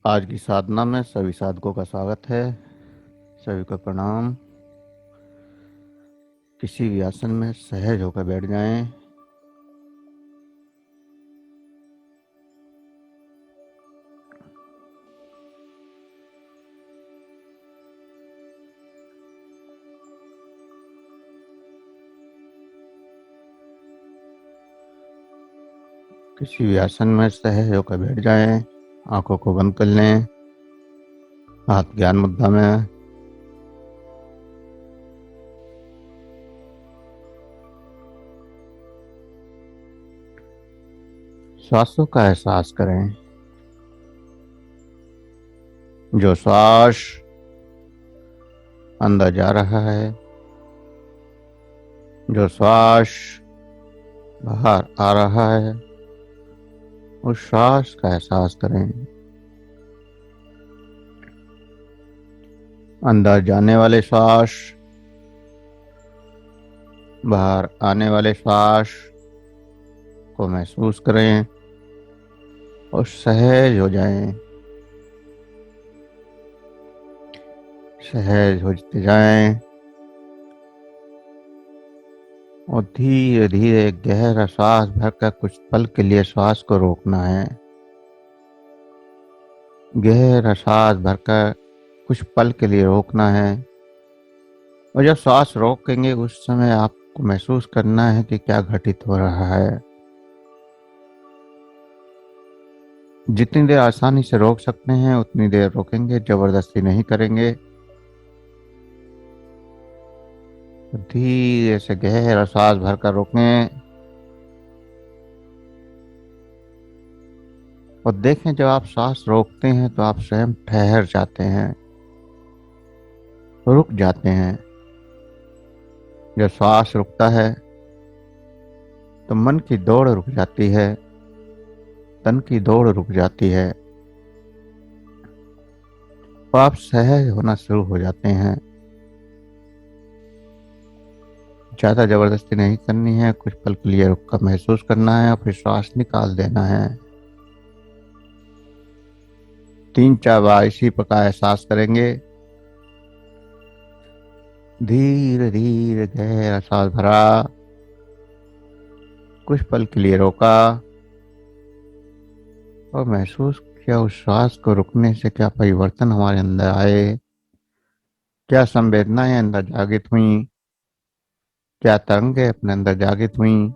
आज की साधना में सभी साधकों का स्वागत है। सभी को प्रणाम। किसी भी आसन में सहज होकर बैठ जाएं। किसी भी आसन में सहज होकर बैठ जाएं। आंखों को बंद कर लें। हाथ ज्ञान मुद्रा में। श्वासों का एहसास करें। जो श्वास अंदर जा रहा है, जो श्वास बाहर आ रहा है, उस श्वास का एहसास करें। अंदर जाने वाले श्वास, बाहर आने वाले श्वास को महसूस करें और सहज हो जाएं। सहज होते जाएं और धीरे धीरे गहरा सांस भरकर कुछ पल के लिए श्वास को रोकना है। गहरा सांस भरकर कुछ पल के लिए रोकना है और जब सांस रोकेंगे उस समय आपको महसूस करना है कि क्या घटित हो रहा है। जितनी देर आसानी से रोक सकते हैं उतनी देर रोकेंगे, जबरदस्ती नहीं करेंगे। धीरे से गहरा सांस भरकर रोकें और देखें जब आप सांस रोकते हैं तो आप स्वयं ठहर जाते हैं, रुक जाते हैं। जब श्वास रुकता है तो मन की दौड़ रुक जाती है, तन की दौड़ रुक जाती है और आप सहज होना शुरू हो जाते हैं। ज्यादा जबरदस्ती नहीं करनी है, कुछ पल के लिए रुक कर महसूस करना है और फिर श्वास निकाल देना है। 3-4 बार इसी प्रकार एहसास करेंगे। धीरे धीरे गहरा सांस भरा, कुछ पल के लिए रोका और महसूस किया उस श्वास को रुकने से क्या परिवर्तन हमारे अंदर आए, क्या संवेदनाएं अंदर जागृत हुई, क्या तरंगें अपने अंदर जागृत हुई।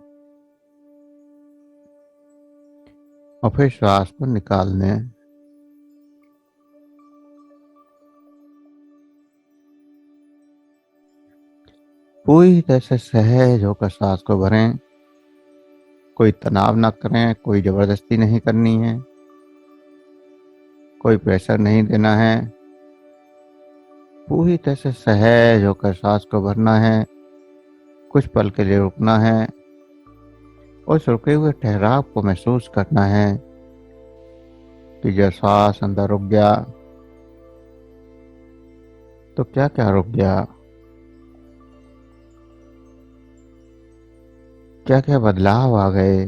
और फिर श्वास को निकाल दें। पूरी तरह से सहज होकर सांस को भरें। कोई तनाव ना करें, कोई जबरदस्ती नहीं करनी है, कोई प्रेशर नहीं देना है। पूरी तरह से सहज होकर सांस को भरना है, कुछ पल के लिए रुकना है और उस रुके हुए ठहराव को महसूस करना है कि जब सांस अंदर रुक गया तो क्या क्या रुक गया, क्या क्या बदलाव आ गए।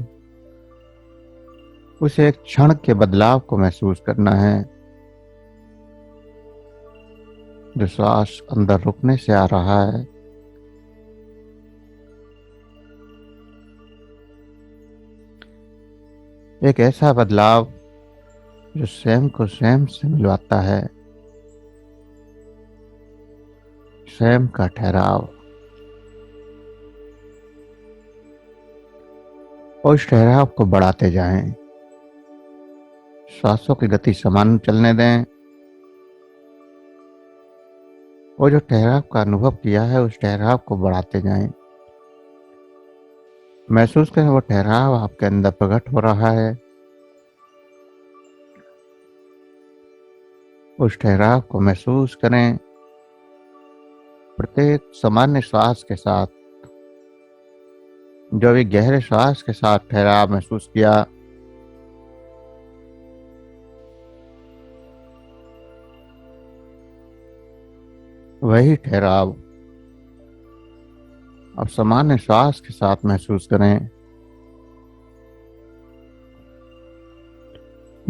उस एक क्षण के बदलाव को महसूस करना है जो श्वास अंदर रुकने से आ रहा है। एक ऐसा बदलाव जो स्वयं को स्वयं से मिलवाता है, स्वयं का ठहराव। और इस ठहराव को बढ़ाते जाएं। श्वासों की गति समान चलने दें और जो ठहराव का अनुभव किया है उस ठहराव को बढ़ाते जाएं। महसूस करें वो ठहराव आपके अंदर प्रकट हो रहा है। उस ठहराव को महसूस करें। प्रत्येक सामान्य श्वास के साथ, जो भी गहरे श्वास के साथ ठहराव महसूस किया, वही ठहराव अब सामान्य श्वास के साथ महसूस करें।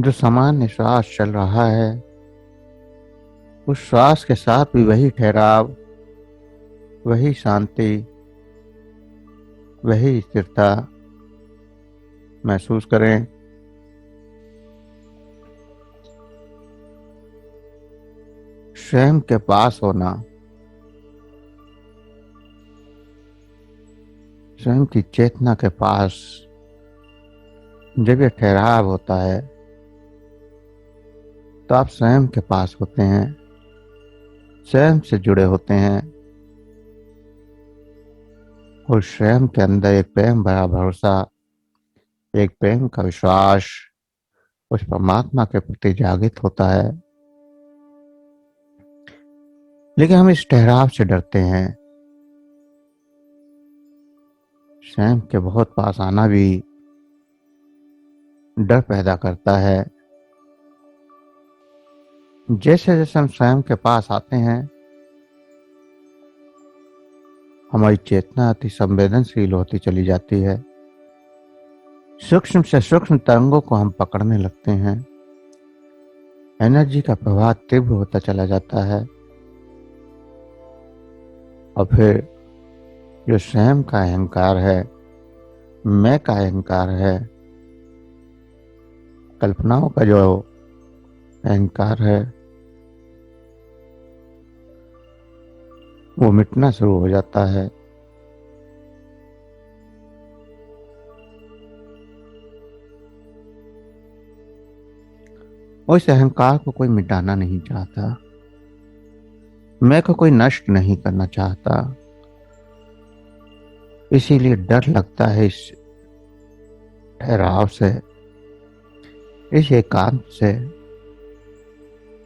जो सामान्य श्वास चल रहा है, उस श्वास के साथ भी वही ठहराव, वही शांति, वही स्थिरता महसूस करें। स्वयं के पास होना, स्वयं की चेतना के पास जब यह ठहराव होता है तो आप स्वयं के पास होते हैं, स्वयं से जुड़े होते हैं और स्वयं के अंदर एक प्रेम भरा भरोसा, एक प्रेम का विश्वास उस परमात्मा के प्रति जागृत होता है। लेकिन हम इस ठहराव से डरते हैं। स्वयं के बहुत पास आना भी डर पैदा करता है। जैसे जैसे हम स्वयं के पास आते हैं, हमारी चेतना अति संवेदनशील होती चली जाती है। सूक्ष्म से सूक्ष्म तरंगों को हम पकड़ने लगते हैं। एनर्जी का प्रवाह तीव्र होता चला जाता है और फिर जो स्वयं का अहंकार है, मैं का अहंकार है, कल्पनाओं का जो अहंकार है, वो मिटना शुरू हो जाता है। और इस अहंकार को कोई मिटाना नहीं चाहता, मैं को कोई नष्ट नहीं करना चाहता। इसीलिए डर लगता है इस ठहराव से, इस एकांत से,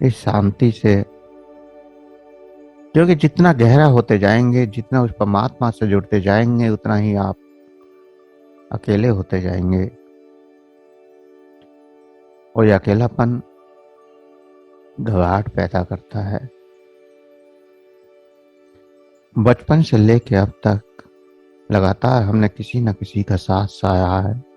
इस शांति से, जो कि जितना गहरा होते जाएंगे, जितना उस परमात्मा से जुड़ते जाएंगे, उतना ही आप अकेले होते जाएंगे। और यह अकेलापन घबराहट पैदा करता है। बचपन से लेकर अब तक लगातार हमने किसी न किसी का साथ सहारा है।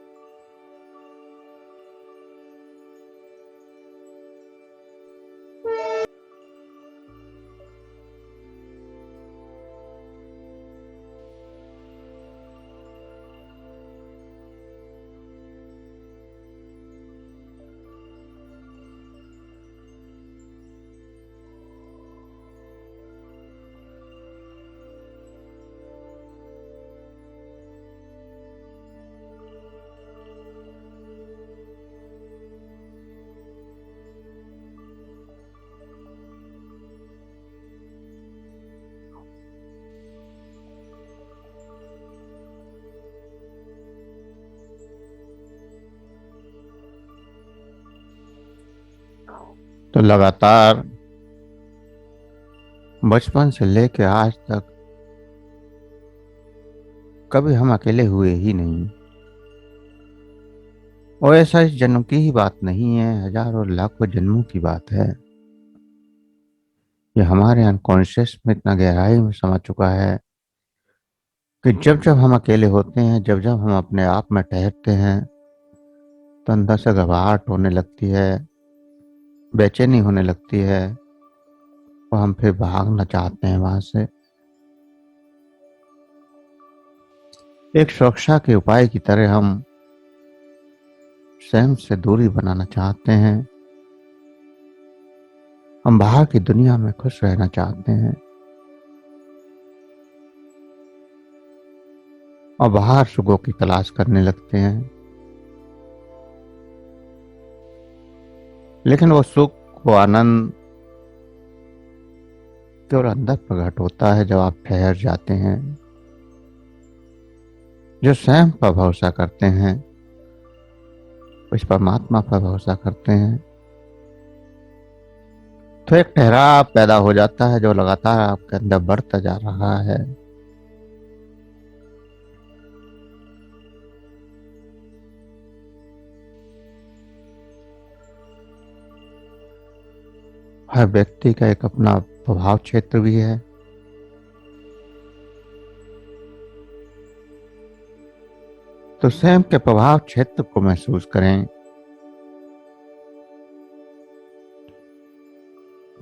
तो लगातार बचपन से लेकर आज तक कभी हम अकेले हुए ही नहीं। और ऐसा इस जन्म की ही बात नहीं है, हजारों लाखों जन्मों की बात है। ये हमारे अनकॉन्शियस में इतना गहराई में समा चुका है कि जब जब हम अकेले होते हैं, जब जब हम अपने आप में ठहरते हैं, तो अंदर से घबराहट होने लगती है, बेचैनी होने लगती है और हम फिर भागना चाहते हैं वहां से। एक सुरक्षा के उपाय की तरह हम स्वयं से दूरी बनाना चाहते हैं। हम बाहर की दुनिया में खुश रहना चाहते हैं और बाहर सुखों की तलाश करने लगते हैं। लेकिन वो सुख, वो आनंद केवल अंदर प्रकट होता है जब आप ठहर जाते हैं। जो स्वयं पर भरोसा करते हैं, उस परमात्मा पर भरोसा करते हैं, तो एक ठहराव पैदा हो जाता है जो लगातार आपके अंदर बढ़ता जा रहा है। हर व्यक्ति का एक अपना प्रभाव क्षेत्र भी है। तो स्वयं के प्रभाव क्षेत्र को महसूस करें।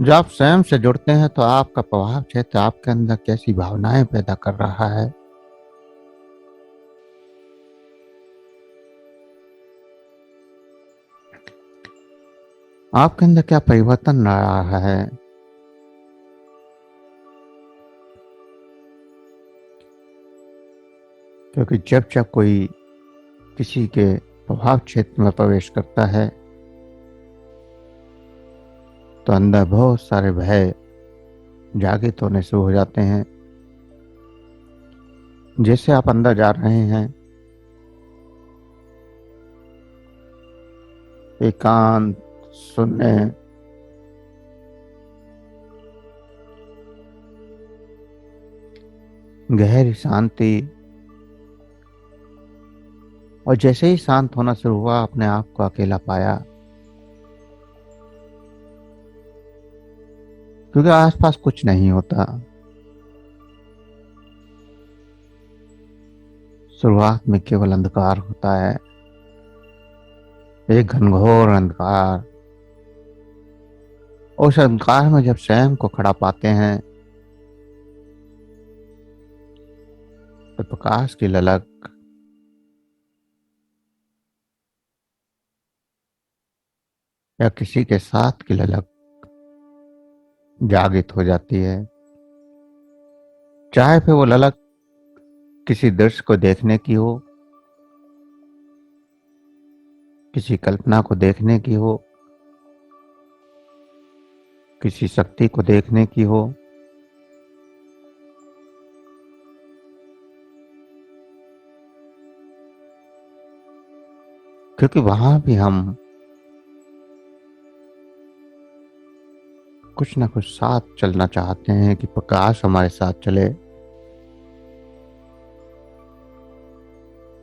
जब आप स्वयं से जुड़ते हैं तो आपका प्रभाव क्षेत्र आपके अंदर कैसी भावनाएं पैदा कर रहा है, आपके अंदर क्या परिवर्तन आ रहा है। क्योंकि जब जब कोई किसी के प्रभाव क्षेत्र में प्रवेश करता है तो अंदर बहुत सारे भय जागृत होने शुरू हो जाते हैं। जैसे आप अंदर जा रहे हैं, एकांत, शून्य, गहरी शांति, और जैसे ही शांत होना शुरू हुआ अपने आप को अकेला पाया, क्योंकि आसपास कुछ नहीं होता। शुरुआत में केवल अंधकार होता है, एक घनघोर अंधकार। उस अंधकार में जब स्वयं को खड़ा पाते हैं तो प्रकाश की ललक या किसी के साथ की ललक जागृत हो जाती है। चाहे फिर वो ललक किसी दृश्य को देखने की हो, किसी कल्पना को देखने की हो, किसी शक्ति को देखने की हो, क्योंकि वहां भी हम कुछ ना कुछ साथ चलना चाहते हैं कि प्रकाश हमारे साथ चले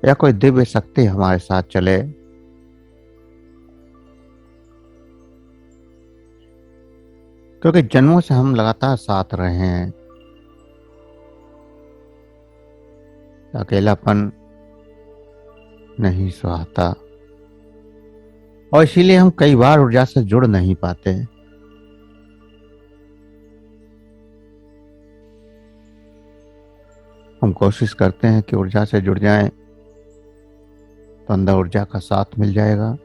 या कोई दिव्य शक्ति हमारे साथ चले। क्योंकि जन्मों से हम लगातार साथ रहे हैं, अकेलापन नहीं सुहाता, और इसीलिए हम कई बार ऊर्जा से जुड़ नहीं पाते। हम कोशिश करते हैं कि ऊर्जा से जुड़ जाएं तो अंदर ऊर्जा का साथ मिल जाएगा,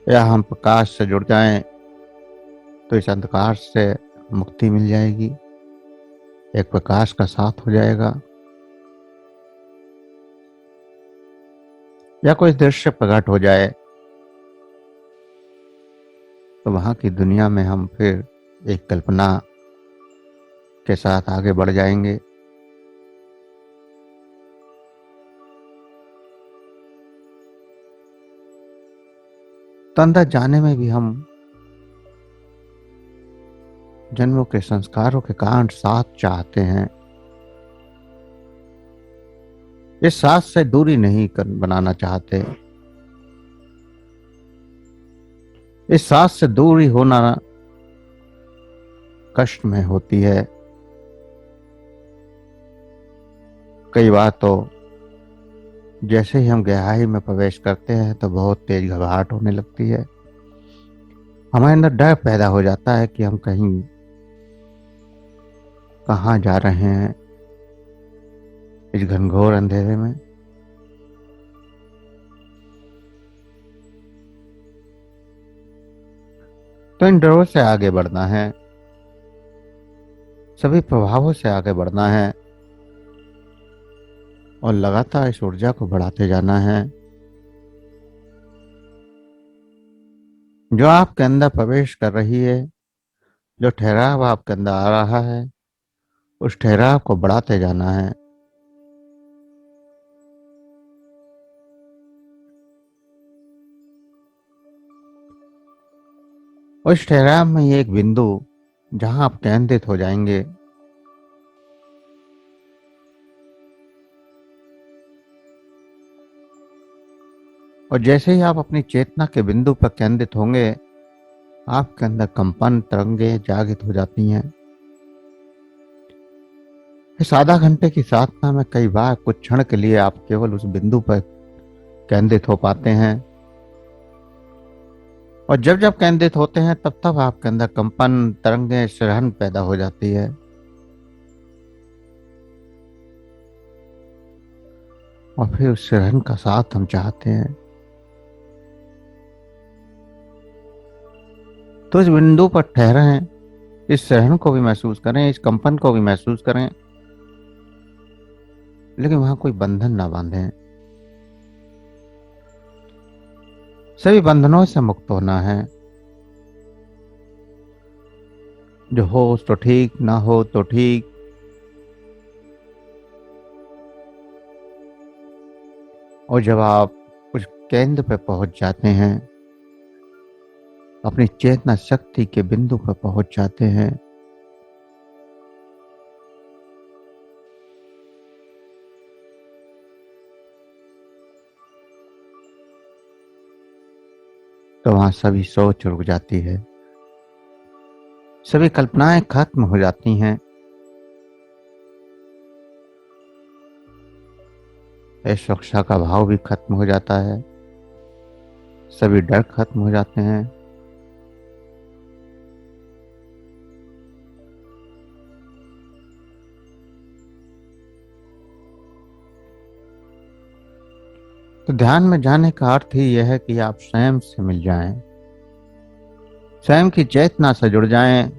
या हम प्रकाश से जुड़ जाएं तो इस अंधकार से मुक्ति मिल जाएगी, एक प्रकाश का साथ हो जाएगा, या कोई दृश्य प्रकट हो जाए तो वहां की दुनिया में हम फिर एक कल्पना के साथ आगे बढ़ जाएंगे। तो अंदर जाने में भी हम जन्मों के संस्कारों के कारण साथ चाहते हैं। इस साथ से दूरी नहीं बनाना चाहते। इस साथ से दूरी होना कष्ट में होती है। कई बार तो जैसे ही हम गहराई में प्रवेश करते हैं तो बहुत तेज घबराहट होने लगती है। हमारे अंदर डर पैदा हो जाता है कि हम कहाँ जा रहे हैं इस घनघोर अंधेरे में। तो इन डरों से आगे बढ़ना है, सभी प्रभावों से आगे बढ़ना है और लगातार इस ऊर्जा को बढ़ाते जाना है। जो आपके अंदर प्रवेश कर रही है, जो ठहराव आपके अंदर आ रहा है, उस ठहराव को बढ़ाते जाना है। उस ठहराव में ये एक बिंदु जहां आप केंद्रित हो जाएंगे, और जैसे ही आप अपनी चेतना के बिंदु पर केंद्रित होंगे आपके अंदर कंपन तरंगे जागृत हो जाती हैं। इस आधा घंटे की साधना में कई बार कुछ क्षण के लिए आप केवल उस बिंदु पर केंद्रित हो पाते हैं और जब जब केंद्रित होते हैं तब तब आपके अंदर कंपन, तरंगे, सिरहन पैदा हो जाती है। और फिर उस सिरहन का साथ हम चाहते हैं। तो इस बिंदु पर ठहरे हैं, इस सिरहन को भी महसूस करें, इस कंपन को भी महसूस करें, लेकिन वहां कोई बंधन ना बांधें। सभी बंधनों से मुक्त होना है। जो हो तो ठीक, ना हो तो ठीक। और जब आप उस केंद्र पे पहुंच जाते हैं, अपनी चेतना शक्ति के बिंदु पर पहुंच जाते हैं, तो वहां सभी सोच रुक जाती है, सभी कल्पनाएं खत्म हो जाती हैं। सुरक्षा का भाव भी खत्म हो जाता है, सभी डर खत्म हो जाते हैं। तो ध्यान में जाने का अर्थ ही यह है कि आप स्वयं से मिल जाएं, स्वयं की चेतना से जुड़ जाएं।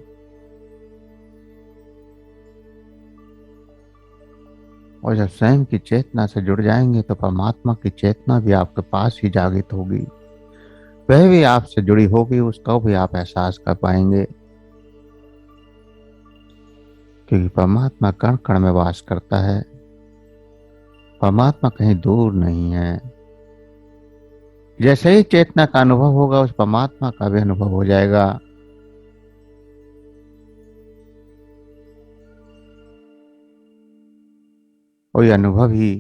और जब स्वयं की चेतना से जुड़ जाएंगे तो परमात्मा की चेतना भी आपके पास ही जागृत होगी, वह भी आपसे जुड़ी होगी, उसका भी आप एहसास कर पाएंगे। क्योंकि परमात्मा कण कण में वास करता है, परमात्मा कहीं दूर नहीं है। जैसे ही चेतना का अनुभव होगा, उस परमात्मा का भी अनुभव हो जाएगा। और ये अनुभव ही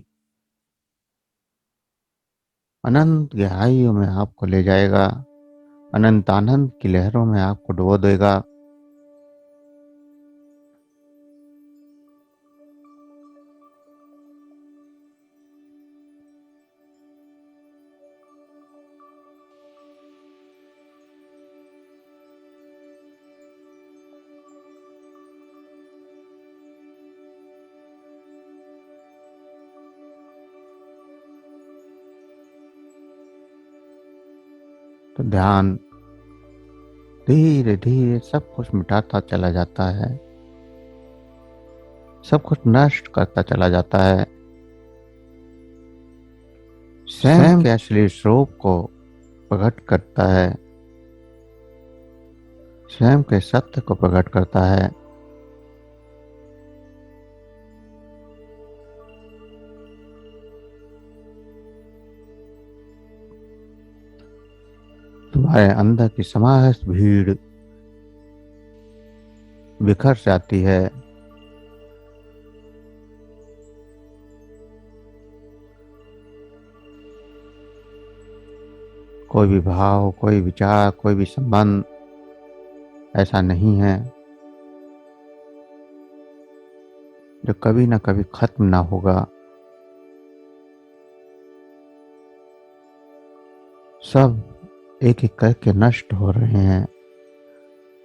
अनंत गहराइयों में आपको ले जाएगा, अनंत आनंद की लहरों में आपको डुबो देगा। तो ध्यान धीरे धीरे सब कुछ मिटाता चला जाता है, सब कुछ नष्ट करता चला जाता है। स्वयं के असली स्वरूप को प्रकट करता है, स्वयं के सत्य को प्रकट करता है। तुम्हारे अंदर की समस्त भीड़ बिखर जाती है। कोई भी भाव, कोई विचार, कोई भी संबंध ऐसा नहीं है जो कभी ना कभी खत्म ना होगा। सब एक एक करके नष्ट हो रहे हैं,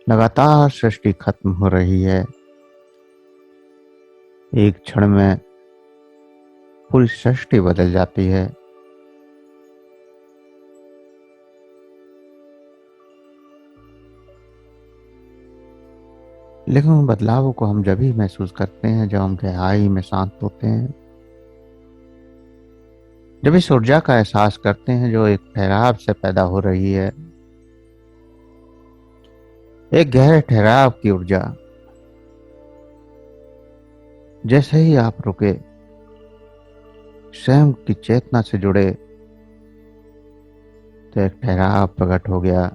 लगातार सृष्टि खत्म हो रही है। एक क्षण में पूरी सृष्टि बदल जाती है। लेकिन उन बदलावों को हम जब ही महसूस करते हैं जब हम गहराई में शांत होते हैं, जब इस ऊर्जा का एहसास करते हैं जो एक ठहराव से पैदा हो रही है, एक गहरे ठहराव की ऊर्जा। जैसे ही आप रुके, स्वयं की चेतना से जुड़े, तो एक ठहराव प्रकट हो गया।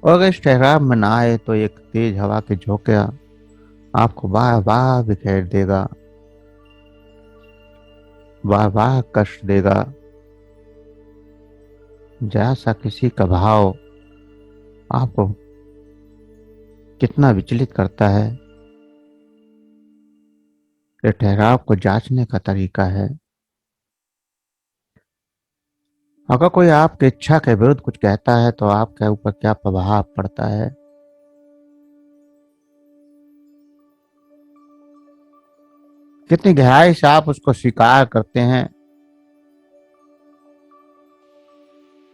और अगर इस ठहराव में ना आए तो एक तेज हवा के झोंके आपको बार बार बिखेर देगा, बार बार कष्ट देगा। जैसा किसी का भाव आपको कितना विचलित करता है, ये ठहराव को जांचने का तरीका है। अगर कोई आपकी इच्छा के विरुद्ध कुछ कहता है तो आपके ऊपर क्या प्रभाव पड़ता है? कितनी गहराई से आप उसको स्वीकार करते हैं,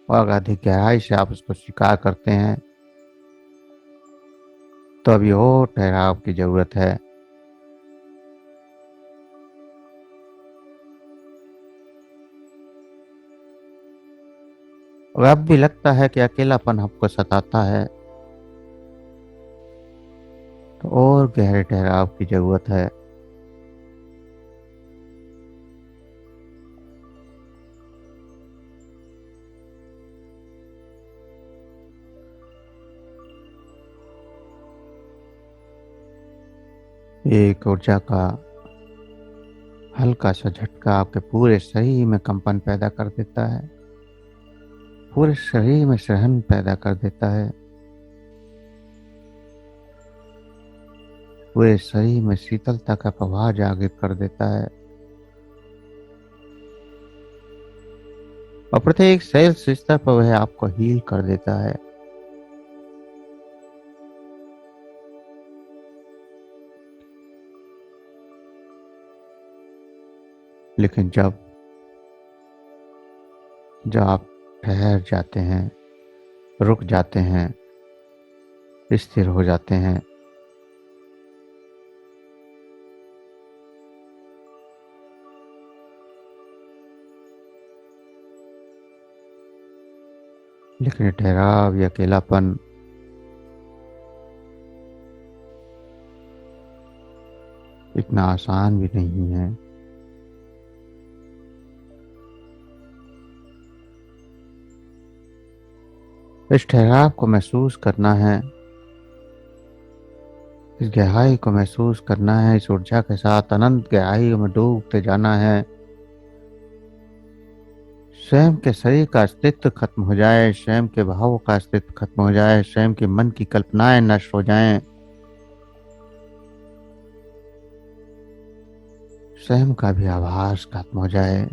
और अधिक गहराई से आप उसको स्वीकार करते हैं तो अभी और ठहराव की जरूरत है। और अब भी लगता है कि अकेलापन आपको सताता है तो और गहरे ठहराव की जरूरत है। एक ऊर्जा का हल्का सा झटका आपके पूरे शरीर में कंपन पैदा कर देता है, पूरे शरीर में सहन पैदा कर देता है, पूरे शरीर में शीतलता का प्रवाह जागृत कर देता है, और प्रत्येक सेल स्तर पर वह आपको हील कर देता है। लेकिन जब जब आप ठहर जाते हैं, रुक जाते हैं, स्थिर हो जाते हैं, लेकिन ये ठहराव या अकेलापन इतना आसान भी नहीं है। इस ठहराव को महसूस करना है, इस गहराई को महसूस करना है, इस ऊर्जा के साथ अनंत गहराई में डूबते जाना है। स्वयं के शरीर का अस्तित्व खत्म हो जाए, स्वयं के भावों का अस्तित्व खत्म हो जाए, स्वयं के मन की कल्पनाएं नष्ट हो जाएं, स्वयं का भी आभास खत्म हो जाए।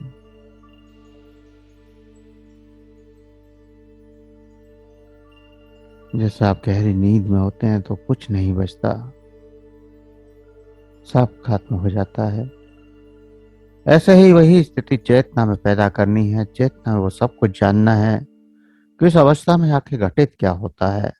जैसे आप गहरी नींद में होते हैं तो कुछ नहीं बचता, सब खत्म हो जाता है। ऐसे ही वही स्थिति चेतना में पैदा करनी है। चेतना में वो सब कुछ जानना है कि उस अवस्था में आखिर घटित क्या होता है।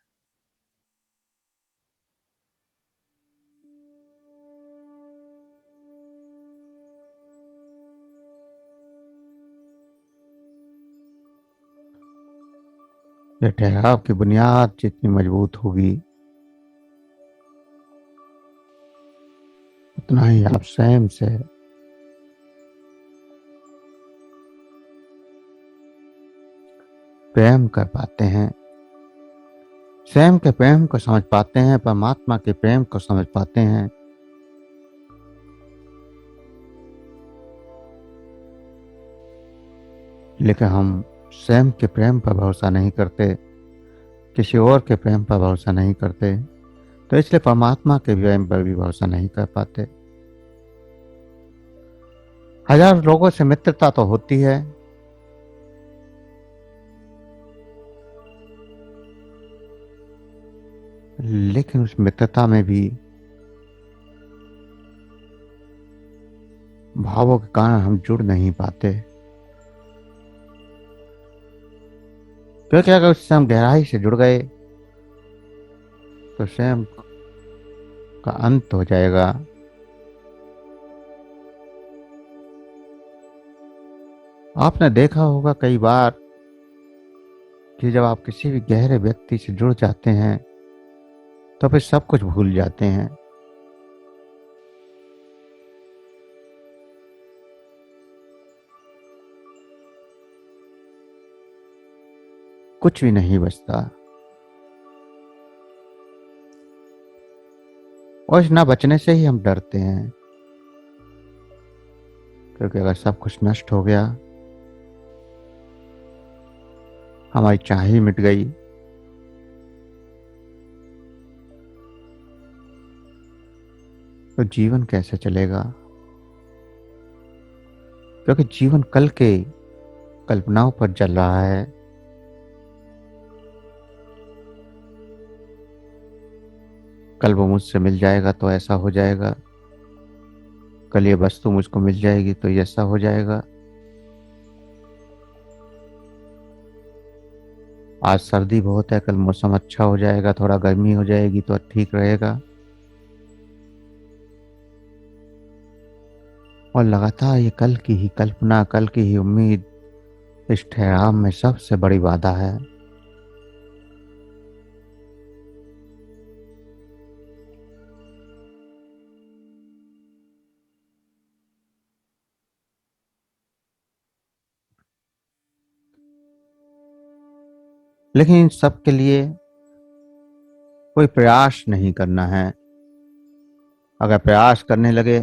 यह ठहराव की बुनियाद जितनी मजबूत होगी, उतना ही आप स्वयं से प्रेम कर पाते हैं, स्वयं के प्रेम को समझ पाते हैं, परमात्मा के प्रेम को समझ पाते हैं। लेकिन हम स्वयं के प्रेम पर भरोसा नहीं करते, किसी और के प्रेम पर भरोसा नहीं करते, तो इसलिए परमात्मा के प्रेम पर भी भरोसा नहीं कर पाते। हजार लोगों से मित्रता तो होती है, लेकिन उस मित्रता में भी भावों के कारण हम जुड़ नहीं पाते, क्योंकि अगर उससे हम गहराई से जुड़ गए तो स्वयं का अंत हो जाएगा। आपने देखा होगा कई बार कि जब आप किसी भी गहरे व्यक्ति से जुड़ जाते हैं तो फिर सब कुछ भूल जाते हैं। कुछ भी नहीं बचता, और इस ना बचने से ही हम डरते हैं, क्योंकि अगर सब कुछ नष्ट हो गया, हमारी चाह ही मिट गई, तो जीवन कैसे चलेगा। क्योंकि जीवन कल के कल्पनाओं पर चल रहा है। कल वो मुझसे मिल जाएगा तो ऐसा हो जाएगा, कल ये वस्तु मुझको मिल जाएगी तो ये ऐसा हो जाएगा। आज सर्दी बहुत है, कल मौसम अच्छा हो जाएगा, थोड़ा गर्मी हो जाएगी तो ठीक रहेगा। और लगातार ये कल की ही कल्पना, कल की ही उम्मीद इस ठहराव में सबसे बड़ी बाधा है। लेकिन इन सब के लिए कोई प्रयास नहीं करना है। अगर प्रयास करने लगे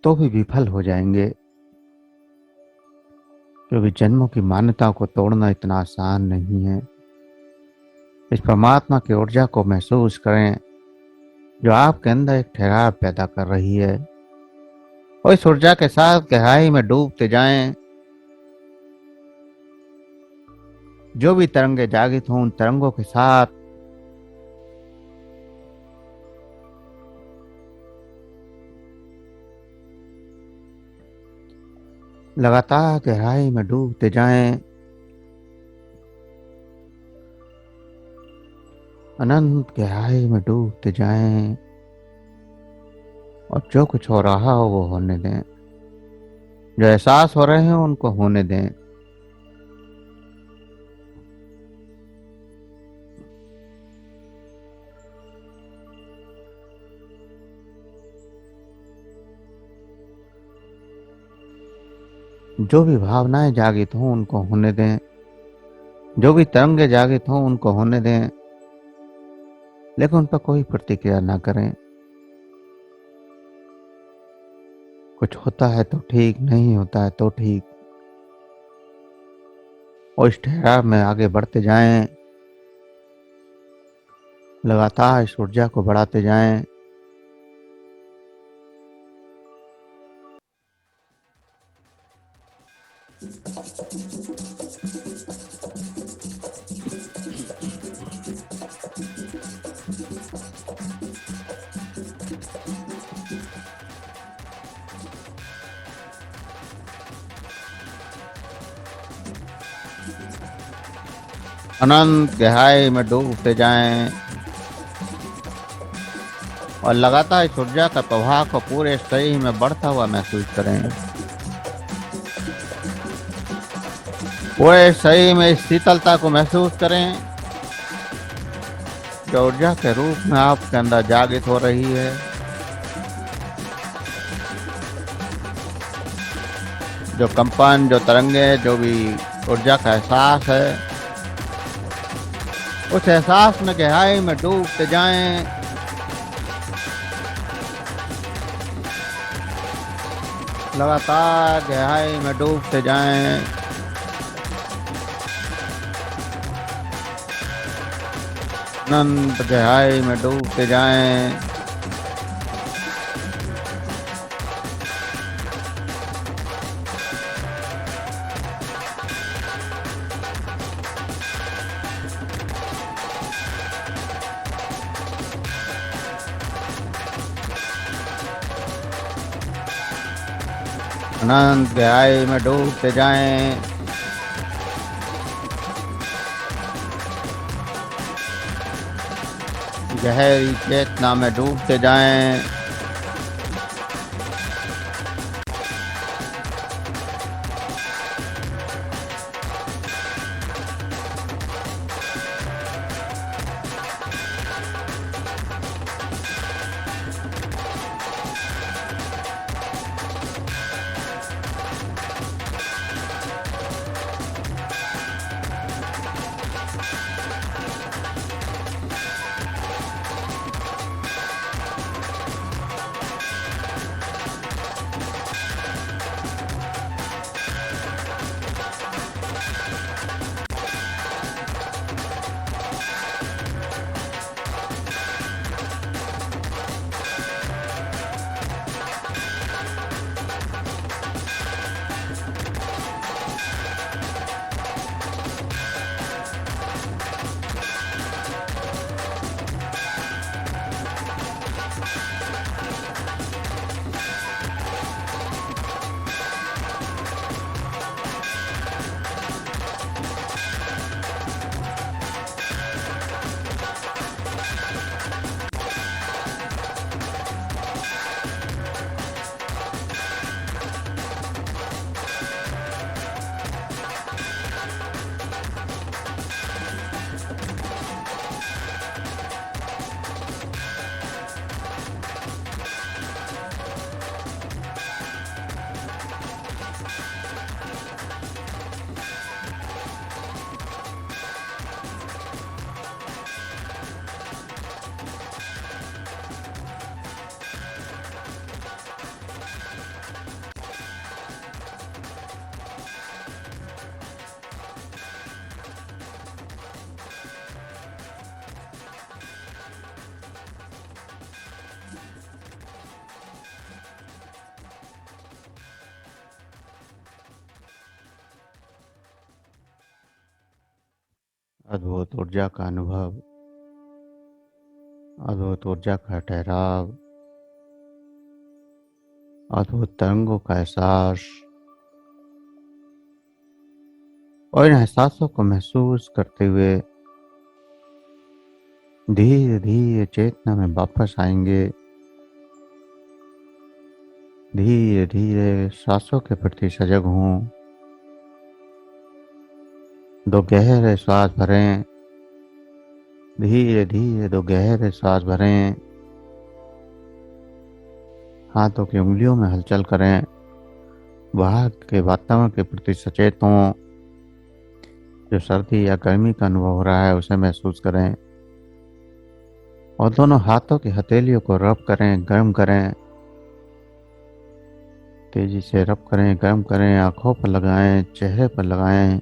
तो भी विफल हो जाएंगे, क्योंकि जन्मों की मान्यताओं को तोड़ना इतना आसान नहीं है। इस परमात्मा की ऊर्जा को महसूस करें जो आपके अंदर एक ठहराव पैदा कर रही है, और इस ऊर्जा के साथ गहराई में डूबते जाएं। जो भी तरंगे जागृत हों, उन तरंगों के साथ लगातार गहराई में डूबते जाएं। अनंत गहराई में डूबते जाएं, और जो कुछ हो रहा हो वो होने दें। जो एहसास हो रहे हैं उनको होने दें। जो भी भावनाएं जागृत हों उनको होने दें। जो भी तरंगे जागृत हों उनको होने दें, लेकिन उन पर कोई प्रतिक्रिया ना करें। कुछ होता है तो ठीक, नहीं होता है तो ठीक। और इस ठहराव में आगे बढ़ते जाएं, लगातार इस ऊर्जा को बढ़ाते जाएं। अनंत गहराई में डूबते जाएं, और लगातार इस ऊर्जा का प्रवाह को पूरे शरीर में बढ़ता हुआ महसूस करें। पूरे शरीर में इस शीतलता को महसूस करें जो ऊर्जा के रूप में आपके अंदर जागृत हो रही है। जो कंपन, जो तरंगे, जो भी ऊर्जा का एहसास है, उस एहसास में गहराई में डूबते जाएं। लगातार गहराई में डूबते जाएं। अनंत गहराई में डूबते जाएं। अनंत गहराई में डूबते जाएं। गहरी चेतना में डूबते जाएं। अद्भुत ऊर्जा का अनुभव, अद्भुत ऊर्जा का ठहराव, अद्भुत तरंगों का एहसास, और इन एहसासों को महसूस करते हुए धीरे धीरे चेतना में वापस आएंगे। धीरे धीरे सांसों के प्रति सजग हों। 2 गहरे श्वास भरें। धीरे धीरे 2 गहरे श्वास भरें। हाथों की उंगलियों में हलचल करें। बाहर के वातावरण के प्रति सचेत हों। जो सर्दी या गर्मी का अनुभव हो रहा है उसे महसूस करें और दोनों हाथों की हथेलियों को रब करें, गर्म करें। तेजी से रब करें, गर्म करें, आंखों पर लगाएं, चेहरे पर लगाएं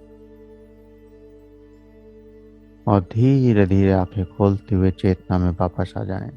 और धीरे धीरे आंखें खोलते हुए चेतना में वापस आ जाएं।